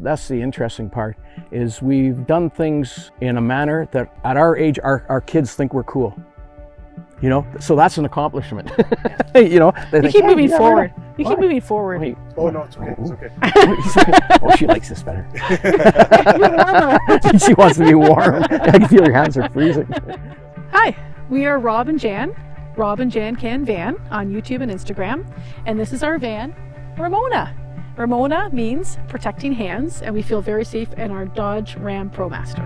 That's the interesting part, is we've done things in a manner that at our age, our kids think we're cool. You know, so that's an accomplishment. You know, they think, keep moving forward. You keep moving forward. Wait. Oh no, it's okay. It's okay. Oh, she likes this better. She wants to be warm. I can feel your hands are freezing. Hi, we are Rob and Jan Can Van on YouTube and Instagram, and this is our van, Ramona. Ramona means protecting hands, and we feel very safe in our Dodge Ram Promaster.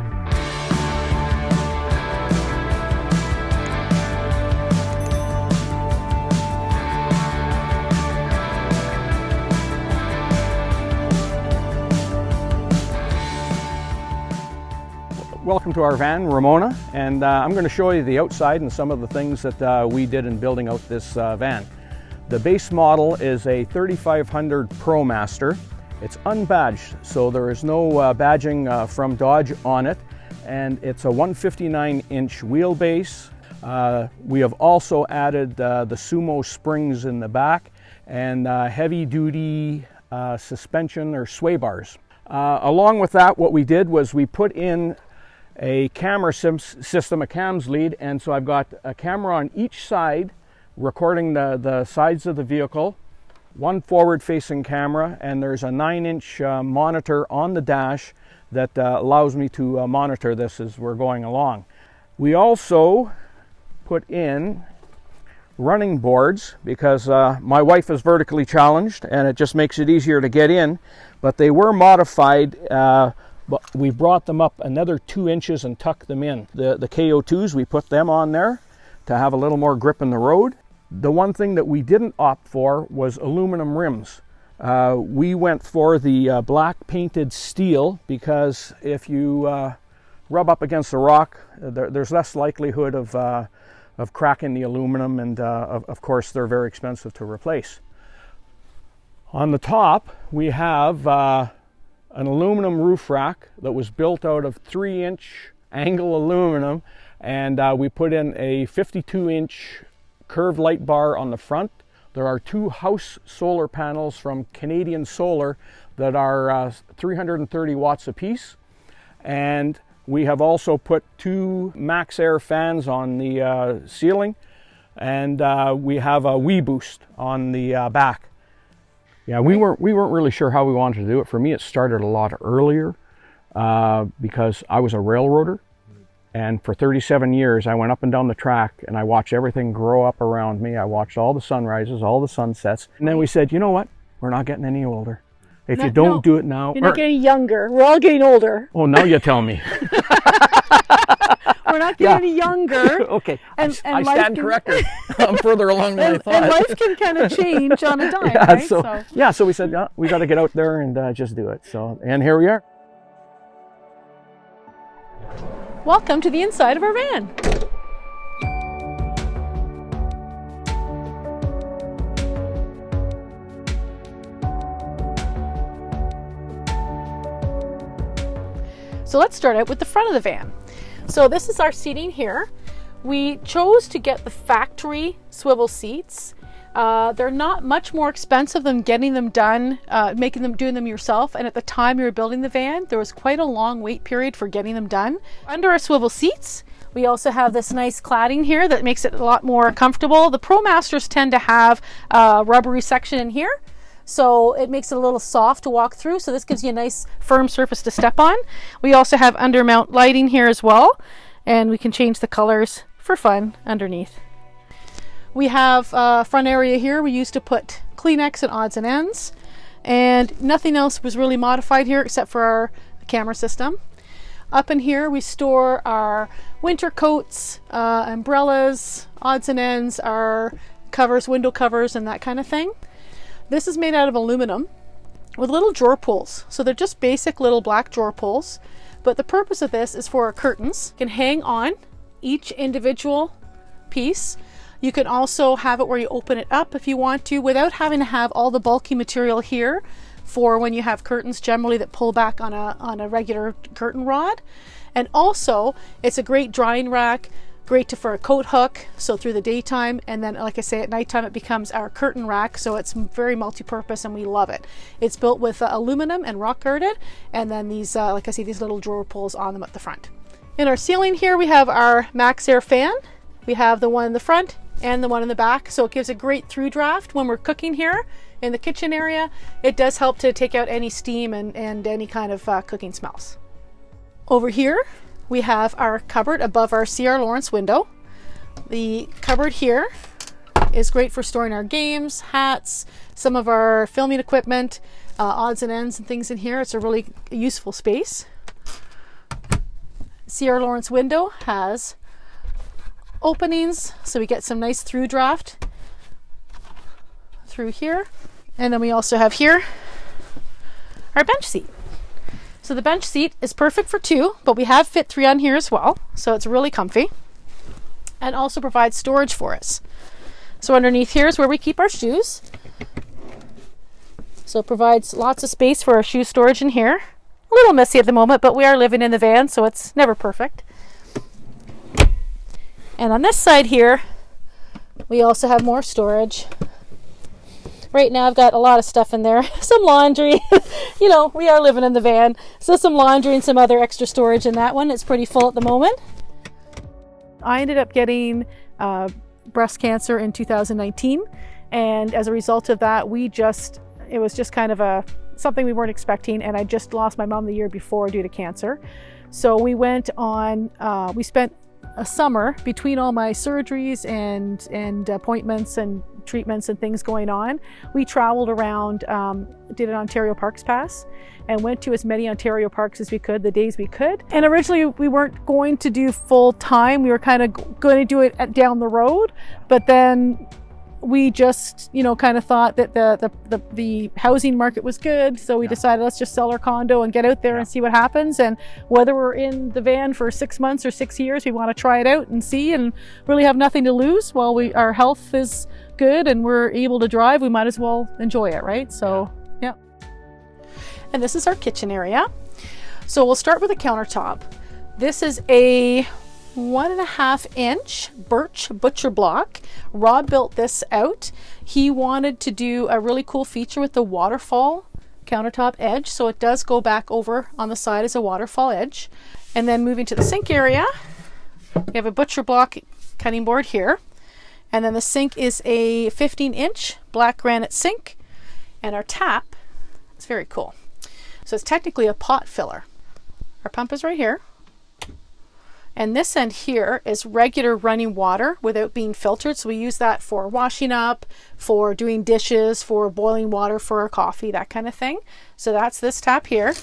Welcome to our van, Ramona, and I'm going to show you the outside and some of the things that we did in building out this van. The base model is a 3500 Promaster. It's unbadged, so there is no badging from Dodge on it, and it's a 159-inch wheelbase. We have also added the Sumo springs in the back and heavy-duty suspension or sway bars. Along with that, what we did was we put in a camera system, a cams lead, and so I've got a camera on each side recording the sides of the vehicle, one forward-facing camera, and there's a 9-inch monitor on the dash that allows me to monitor this as we're going along. We also put in running boards because my wife is vertically challenged and it just makes it easier to get in, but they were modified. But we brought them up another 2 inches and tucked them in. The KO2s, we put them on there to have a little more grip in the road. The one thing that we didn't opt for was aluminum rims. We went for the black painted steel because if you rub up against a rock, there's less likelihood of cracking the aluminum, and of course they're very expensive to replace. On the top, we have an aluminum roof rack that was built out of 3-inch angle aluminum, and we put in a 52-inch curved light bar on the front. There are 2 house solar panels from Canadian Solar that are 330 watts apiece, and we have also put 2 max air fans on the ceiling, and we have a Wii Boost on the back. Yeah, we weren't really sure how we wanted to do it. For me, it started a lot earlier because I was a railroader, and for 37 years I went up and down the track and I watched everything grow up around me. I watched all the sunrises, all the sunsets, and then we said, you know what? We're not getting any older. If you don't do it now, you're not getting younger. We're all getting older. Oh, now you tell me. We're not getting any younger. Okay, and I stand corrected. I'm further along than I thought. And life can kind of change on a dime, yeah, right? So we said, yeah, we got to get out there and just do it. So, and here we are. Welcome to the inside of our van. So let's start out with the front of the van. So this is our seating here. We chose to get the factory swivel seats. They're not much more expensive than getting them done, doing them yourself. And at the time we were building the van, there was quite a long wait period for getting them done. Under our swivel seats, we also have this nice cladding here that makes it a lot more comfortable. The Promasters tend to have a rubbery section in here, so it makes it a little soft to walk through. So this gives you a nice firm surface to step on. We also have undermount lighting here as well, and we can change the colors for fun underneath. We have a front area here we used to put Kleenex and odds and ends, and nothing else was really modified here except for our camera system. Up in here we store our winter coats, umbrellas, odds and ends, our covers, window covers, and that kind of thing. This is made out of aluminum with little drawer pulls. So they're just basic little black drawer pulls, but the purpose of this is for our curtains. You can hang on each individual piece. You can also have it where you open it up if you want to, without having to have all the bulky material here for when you have curtains generally that pull back on a regular curtain rod. And also it's a great drying rack Great for a coat hook, so through the daytime, and then like I say, at nighttime it becomes our curtain rack, so it's very multi-purpose and we love it. It's built with aluminum and rock guarded, and then these, like I say, these little drawer pulls on them at the front. In our ceiling here we have our Max Air fan. We have the one in the front and the one in the back, so it gives a great through draft when we're cooking here in the kitchen area. It does help to take out any steam and any kind of cooking smells. Over here we have our cupboard above our C.R. Lawrence window. The cupboard here is great for storing our games, hats, some of our filming equipment, odds and ends and things in here. It's a really useful space. C.R. Lawrence window has openings, so we get some nice through draft through here. And then we also have here our bench seat. So the bench seat is perfect for 2, but we have fit 3 on here as well, so it's really comfy and also provides storage for us. So underneath here is where we keep our shoes. So it provides lots of space for our shoe storage in here. A little messy at the moment, but we are living in the van, so it's never perfect. And on this side here, we also have more storage. Right now I've got a lot of stuff in there, some laundry, you know, we are living in the van, so some laundry and some other extra storage in that one. It's pretty full at the moment. I ended up getting breast cancer in 2019, and as a result of that, it was just kind of something we weren't expecting, and I just lost my mom the year before due to cancer. So we went on, we spent a summer between all my surgeries and appointments and treatments and things going on. We traveled around, did an Ontario Parks Pass, and went to as many Ontario parks as we could, the days we could. And originally we weren't going to do full time. We were kind of going to do it down the road, but then we just, you know, kind of thought that the housing market was good, so we decided let's just sell our condo and get out there and see what happens. And whether we're in the van for 6 months or 6 years, we want to try it out and see, and really have nothing to lose. While our health is good and we're able to drive, we might as well enjoy it, right? So yeah. And this is our kitchen area. So we'll start with the countertop. This is a 1.5 inch birch butcher block. Rob built this out. He wanted to do a really cool feature with the waterfall countertop edge, so it does go back over on the side as a waterfall edge. And then moving to the sink area, we have a butcher block cutting board here, and then the sink is a 15-inch black granite sink, and our tap is very cool. So it's technically a pot filler. Our pump is right here. And this end here is regular running water without being filtered. So we use that for washing up, for doing dishes, for boiling water for our coffee, that kind of thing. So that's this tap here.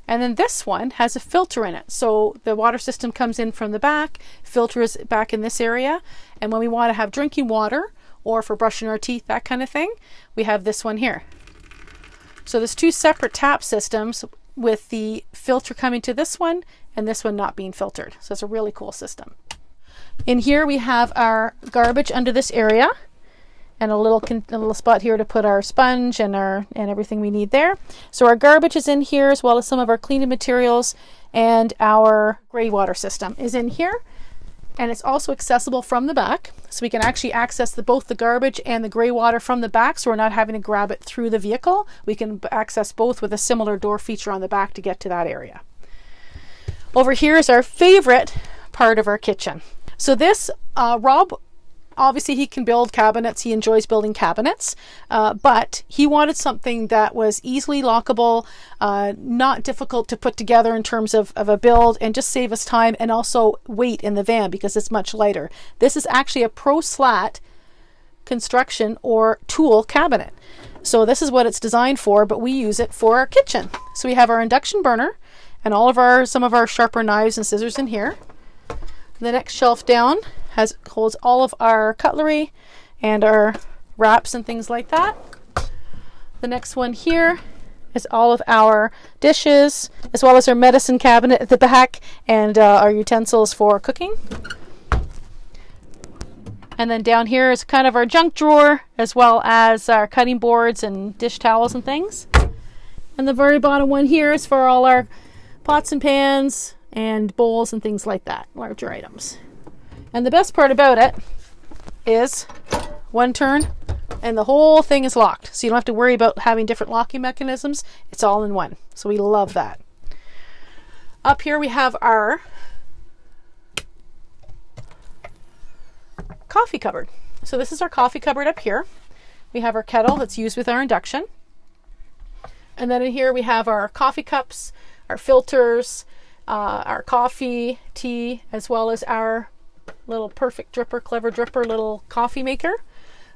And then this one has a filter in it. So the water system comes in from the back, filters back in this area. And when we want to have drinking water or for brushing our teeth, that kind of thing, we have this one here. So there's 2 separate tap systems with the filter coming to this one and this one not being filtered. So it's a really cool system. In here we have our garbage under this area, and a little spot here to put our sponge and everything we need there. So our garbage is in here, as well as some of our cleaning materials, and our gray water system is in here. And it's also accessible from the back, so we can actually access both the garbage and the gray water from the back, so we're not having to grab it through the vehicle. We can access both with a similar door feature on the back to get to that area. Over here is our favorite part of our kitchen. So this, Rob, obviously he can build cabinets. He enjoys building cabinets, but he wanted something that was easily lockable, not difficult to put together in terms of a build, and just save us time and also weight in the van because it's much lighter. This is actually a pro slat construction or tool cabinet. So this is what it's designed for, but we use it for our kitchen. So we have our induction burner and some of our sharper knives and scissors in here. The next shelf down holds all of our cutlery and our wraps and things like that. The next one here is all of our dishes, as well as our medicine cabinet at the back and our utensils for cooking. And then down here is kind of our junk drawer, as well as our cutting boards and dish towels and things. And the very bottom one here is for all our pots and pans and bowls and things like that, larger items. And the best part about it is one turn and the whole thing is locked. So you don't have to worry about having different locking mechanisms. It's all in one. So we love that. Up here we have our coffee cupboard. So this is our coffee cupboard up here. We have our kettle that's used with our induction. And then in here we have our coffee cups, our filters, our coffee, tea, as well as our little perfect dripper, clever dripper little coffee maker.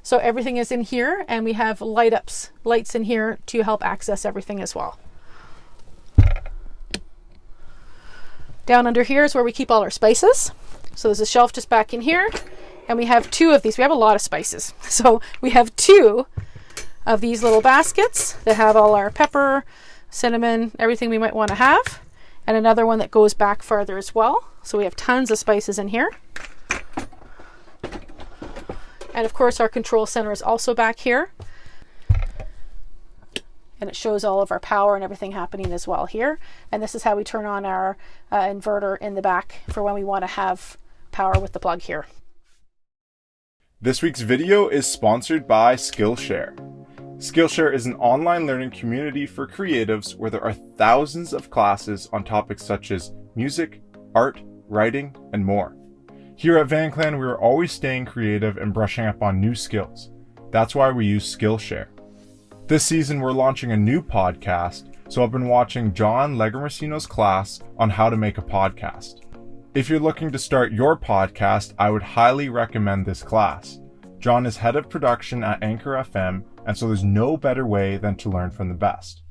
So everything is in here, and we have lights in here to help access everything as well. Down under here is where we keep all our spices. So there's a shelf just back in here, and we have two of these. We have a lot of spices. So we have two of these little baskets that have all our pepper, cinnamon, everything we might want to have, and another one that goes back farther as well. So we have tons of spices in here. And of course our control center is also back here. And it shows all of our power and everything happening as well here. And this is how we turn on our inverter in the back for when we want to have power with the plug here. This week's video is sponsored by Skillshare. Skillshare is an online learning community for creatives where there are thousands of classes on topics such as music, art, writing, and more. Here at VanClan, we are always staying creative and brushing up on new skills. That's why we use Skillshare. This season, we're launching a new podcast, so I've been watching John Legomersino's class on how to make a podcast. If you're looking to start your podcast, I would highly recommend this class. John is head of production at Anchor FM, and so there's no better way than to learn from the best.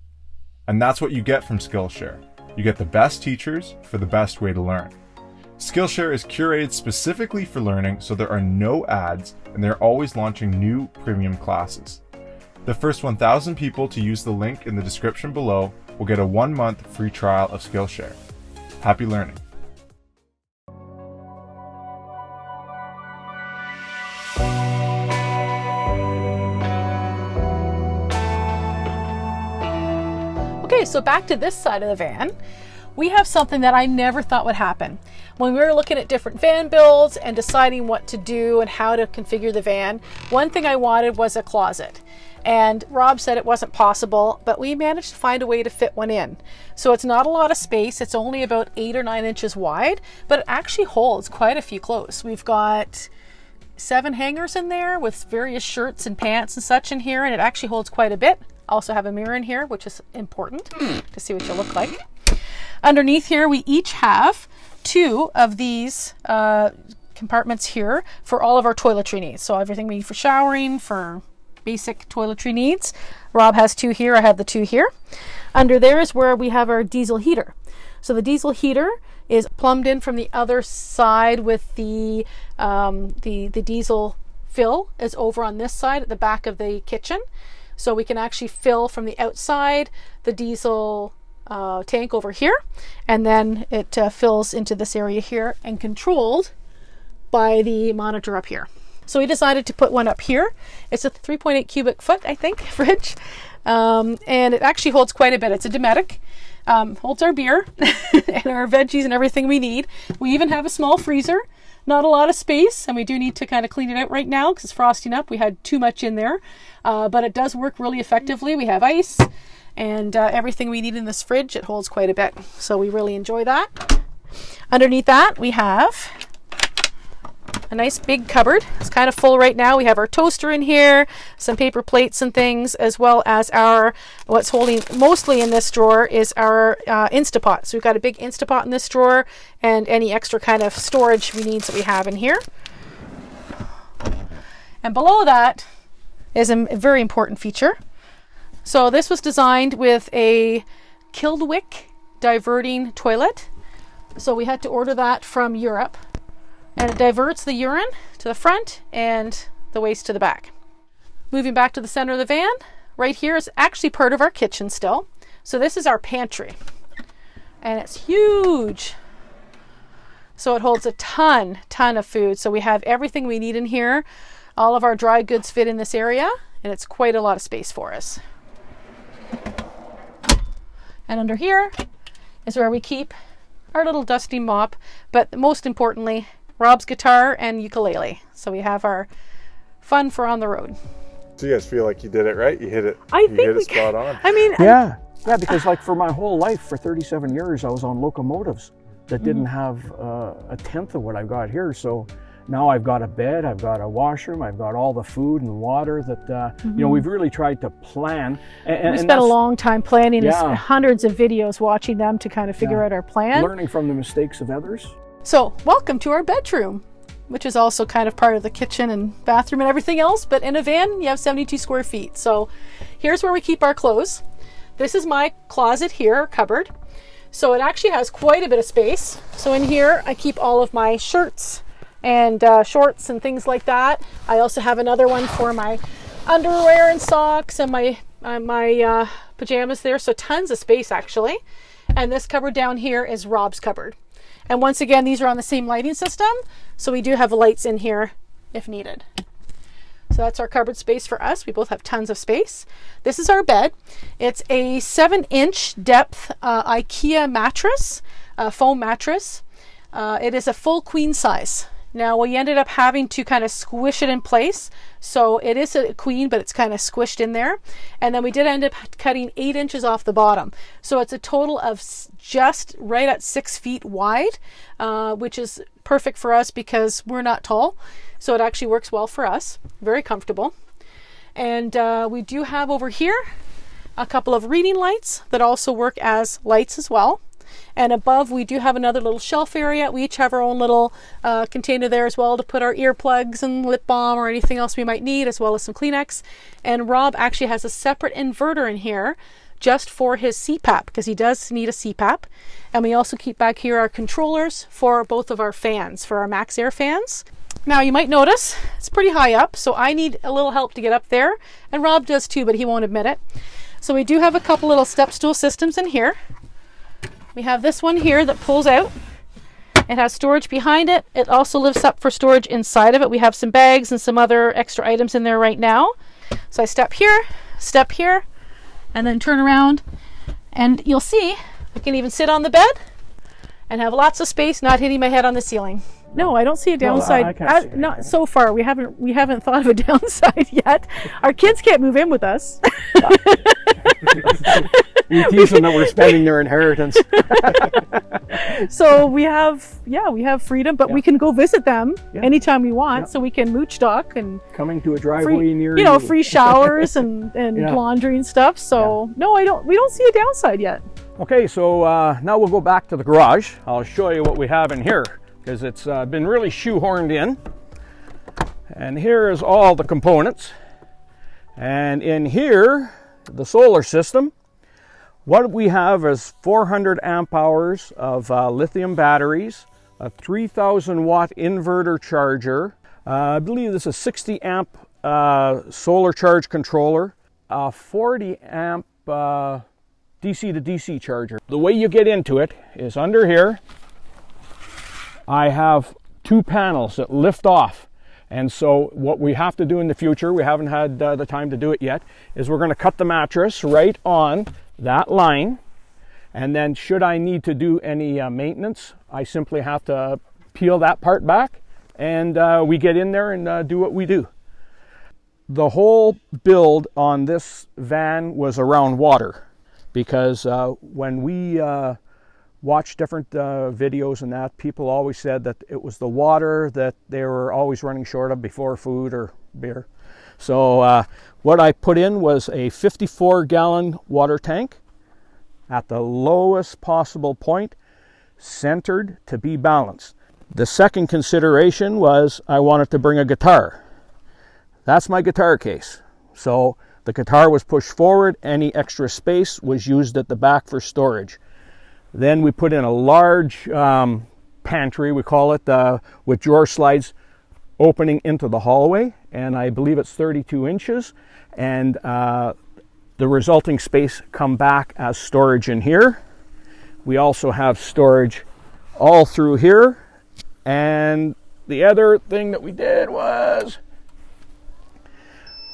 And that's what you get from Skillshare. You get the best teachers for the best way to learn. Skillshare is curated specifically for learning, so there are no ads, and they're always launching new premium classes. The first 1,000 people to use the link in the description below will get a 1-month free trial of Skillshare. Happy learning. Okay, so back to this side of the van. We have something that I never thought would happen. When we were looking at different van builds and deciding what to do and how to configure the van, one thing I wanted was a closet. And Rob said it wasn't possible, but we managed to find a way to fit one in. So it's not a lot of space. It's only about 8 or 9 inches wide, but it actually holds quite a few clothes. We've got 7 hangers in there with various shirts and pants and such in here, and it actually holds quite a bit. Also have a mirror in here, which is important to see what you look like. Underneath here, we each have 2 of these compartments here for all of our toiletry needs. So everything we need for showering, for basic toiletry needs. Rob has 2 here, I have the 2 here. Under there is where we have our diesel heater. So the diesel heater is plumbed in from the other side with the diesel fill is over on this side at the back of the kitchen. So we can actually fill from the outside the diesel tank over here, and then it fills into this area here and controlled by the monitor up here. So we decided to put one up here. It's a 3.8 cubic foot, I think, fridge, and it actually holds quite a bit. It's a Dometic, holds our beer and our veggies and everything we need. We even have a small freezer. Not a lot of space, and we do need to kind of clean it out right now because it's frosting up. We had too much in there, but it does work really effectively. We have ice and everything we need in this fridge. It holds quite a bit, so we really enjoy that. Underneath that, we have a nice big cupboard. It's kind of full right now. We have our toaster in here, some paper plates and things, as well as our, what's holding mostly in this drawer is our Instapot. So we've got a big Instapot in this drawer and any extra kind of storage we need that we have in here. And below that is a very important feature. So this was designed with a Kildwick diverting toilet. So we had to order that from Europe. And it diverts the urine to the front and the waste to the back. Moving back to the center of the van, right here is actually part of our kitchen still. So this is our pantry, and it's huge. So it holds a ton of food. So we have everything we need in here. All of our dry goods fit in this area, and it's quite a lot of space for us. And under here is where we keep our little dusty mop, but most importantly, Rob's guitar and ukulele. So we have our fun for on the road. So you guys feel like you did it right? You hit it. I think hit it spot on. I mean, Yeah, because like for my whole life, for 37 years, I was on locomotives that didn't have a tenth of what I've got here. So now I've got a bed, I've got a washroom, I've got all the food and water that, you know, we've really tried to plan. we spent a long time planning, hundreds of videos watching them to kind of figure out our plan. Learning from the mistakes of others. So welcome to our bedroom, which is also kind of part of the kitchen and bathroom and everything else. But in a van, you have 72 square feet. So here's where we keep our clothes. This is my closet here, cupboard. So it actually has quite a bit of space. So in here, I keep all of my shirts and shorts and things like that. I also have another one for my underwear and socks and my pajamas there. So tons of space actually. And this cupboard down here is Rob's cupboard. And once again, these are on the same lighting system. So we do have lights in here if needed. So that's our cupboard space for us. We both have tons of space. This is our bed. It's a 7-inch depth IKEA mattress, foam mattress. It is a full queen size. Now we ended up having to kind of squish it in place. So it is a queen, but it's kind of squished in there. And then we did end up cutting 8 inches off the bottom. So it's a total of just right at 6 feet wide, which is perfect for us because we're not tall. So it actually works well for us. Very comfortable. And we do have over here a couple of reading lights that also work as lights as well. And above we do have another little shelf area. We each have our own little container there as well to put our earplugs and lip balm or anything else we might need, as well as some Kleenex. And Rob actually has a separate inverter in here just for his CPAP, because he does need a CPAP. And we also keep back here our controllers for both of our fans, for our Max Air fans. Now you might notice it's pretty high up, so I need a little help to get up there, and Rob does too, but he won't admit it. So we do have a couple little step stool systems in here. We have this one here that pulls out. It has storage behind it. It also lifts up for storage inside of it. We have some bags and some other extra items in there right now. So I step here, and then turn around, and you'll see I can even sit on the bed and have lots of space, not hitting my head on the ceiling. No, I don't see a downside. Well, not so far. We haven't thought of a downside yet. Our kids can't move in with us. We tease them that we're spending their inheritance. So we have freedom, but we can go visit them anytime we want. So we can mooch dock and coming to a driveway near you know, free showers and laundry and stuff. So no, we don't see a downside yet. Okay, so now we'll go back to the garage. I'll show you what we have in here, because it's been really shoehorned in. And here is all the components. And in here, the solar system. What we have is 400 amp hours of lithium batteries, a 3000 watt inverter charger. I believe this is 60 amp solar charge controller, a 40 amp DC to DC charger. The way you get into it is under here. I have 2 panels that lift off. And so what we have to do in the future, we haven't had the time to do it yet, is we're going to cut the mattress right on that line. And then should I need to do any maintenance, I simply have to peel that part back, and we get in there and do what we do. The whole build on this van was around water, because when we watched different videos and that, people always said that it was the water that they were always running short of before food or beer. So what I put in was a 54-gallon water tank at the lowest possible point, centered to be balanced. The second consideration was I wanted to bring a guitar. That's my guitar case. So the guitar was pushed forward, any extra space was used at the back for storage. Then we put in a large pantry, we call it, with drawer slides opening into the hallway, and I believe it's 32 inches, and the resulting space come back as storage in here. We also have storage all through here, and the other thing that we did was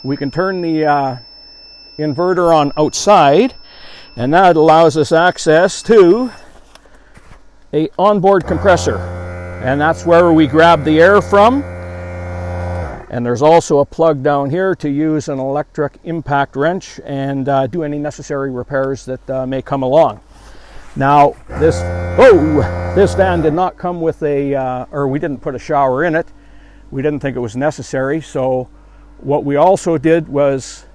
we can turn the inverter on outside, and that allows us access to a onboard compressor, and that's where we grab the air from. And there's also a plug down here to use an electric impact wrench and do any necessary repairs that may come along. Now this van did not come with or we didn't put a shower in it. We didn't think it was necessary. So what we also did was,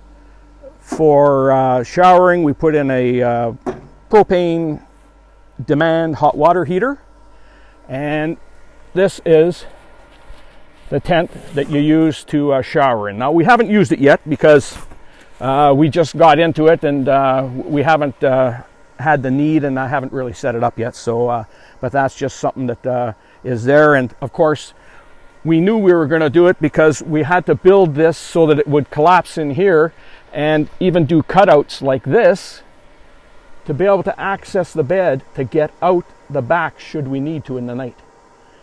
for showering, we put in a propane demand hot water heater, and this is the tent that you use to shower in. Now we haven't used it yet because we just got into it, and we haven't had the need, and I haven't really set it up yet. So, but that's just something that is there. And of course, we knew we were going to do it because we had to build this so that it would collapse in here, and even do cutouts like this to be able to access the bed to get out the back should we need to in the night.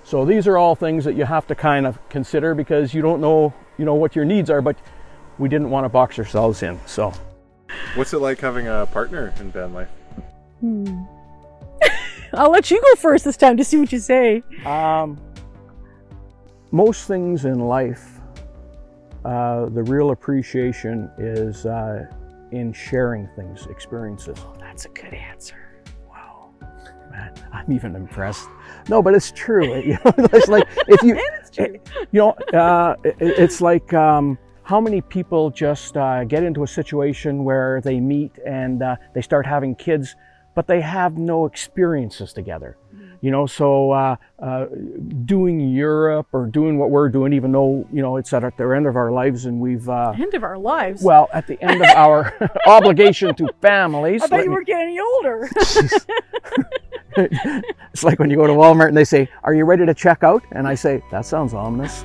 So these are all things that you have to kind of consider because you don't know, what your needs are, but we didn't want to box ourselves in. So, What's it like having a partner in van life? I'll let you go first this time to see what you say. Most things in life, the real appreciation is in sharing things, experiences. Oh, that's a good answer. Wow, man, I'm even impressed. No, but it's true. It's like if you, it's true. It's like how many people just get into a situation where they meet and they start having kids, but they have no experiences together. So doing Europe or doing what we're doing, even though, it's at the end of our lives and we've... end of our lives? Well, at the end of our obligation to families. I thought you were getting older. It's like when you go to Walmart and they say, "Are you ready to check out?" And I say, "That sounds ominous."